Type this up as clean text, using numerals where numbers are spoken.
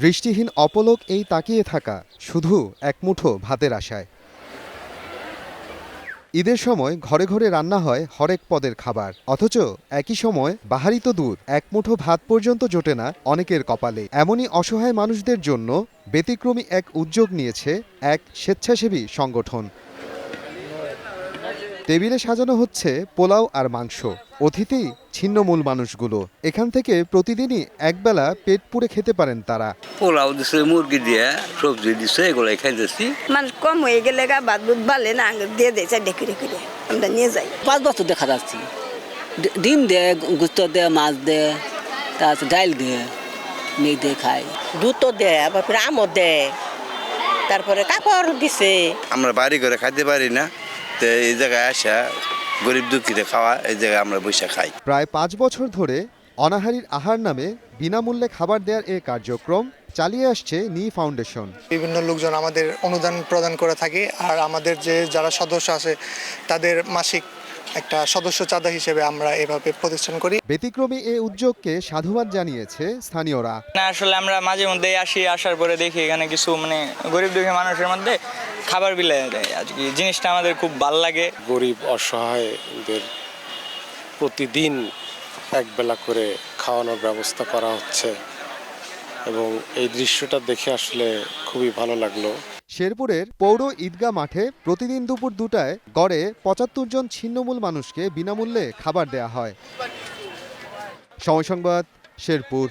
দৃষ্টিহীন অপলক এই তাকিয়ে থাকা শুধু এক মুঠো ভাতের আশায়। ঈদের সময় ঘরে ঘরে রান্না হয় হরেক পদের খাবার, অথচ একই সময় বাহারিত দুধ এক মুঠো ভাত পর্যন্ত জোটে না অনেকের কপালে। এমনই অসহায় মানুষদের জন্য ব্যতিক্রমী এক উদ্যোগ নিয়েছে এক স্বেচ্ছাসেবী সংগঠন। টেবিলে সাজানো হচ্ছে পোলাও আর মাংস। অতিথি ছিন্নমূল মানুষগুলো। এখান থেকে প্রতিদিনই একবেলা পেট পুড়ে খেতে পারেন তারা। পোলাও দিছে, মুরগি দিয়ে, সবজি দিছে, এগুলাই খাইতেছি। মানুষ কম হয়ে গেলে ভাত দুধ বালে না দিয়ে দেয়, ডেকে ডেকে আমরা নিয়ে যাই। 5 বছর দেখা যাচ্ছে, ডিম দেয়, গুস্ত দেয়, মাছ দেয়, তারপর ডাইল দেয়, মেয়ে দিয়ে খায়, দুধ দেয়, আবার আমও দেয়, তারপরে কাপড় দিছে। আমরা বাড়ি করে খাইতে পারি না, তো এই জায়গায় আসা গরিব দুঃখীদের খাওয়া, এই জায়গায় আমরা বসে খাই। প্রায় 5 বছর ধরে অনাহারীর আহার নামে বিনামূল্যে খাবার দেওয়ার এই কার্যক্রম চালিয়ে আসছে নি ফাউন্ডেশন। বিভিন্ন লোকজন আমাদের অনুদান প্রদান করে থাকে, আর আমাদের যারা সদস্য আছে তাদের মাসিক একটা সদস্য চাঁদা হিসেবে আমরা এভাবে প্রতিষ্ঠান করি। ব্যতিক্রমী এই উদ্যোগকে সাধুবাদ জানিয়েছে স্থানীয়রা। না, আসলে আমরা মাঝে মধ্যে আসার পরে দেখি এখানে কিছু গরিব দুঃখী মানুষের মধ্যে খাবার বিলাই দেয়। আজকে জিনিসটা আমাদের খুব ভালো লাগে। গরিব অসহায়দের প্রতিদিন একবেলা করে খাওয়ানোর ব্যবস্থা করা হচ্ছে এবং এই দৃশ্যটা দেখে আসলে খুবই ভালো লাগলো। শেরপুরের পৌর ঈদগাহ মাঠে প্রতিদিন দুপুর 2টায় গড়ে 75 জন ছিন্নমূল মানুষকে বিনামূল্যে খাবার দেয়া হয়। সময় সংবাদ, শেরপুর।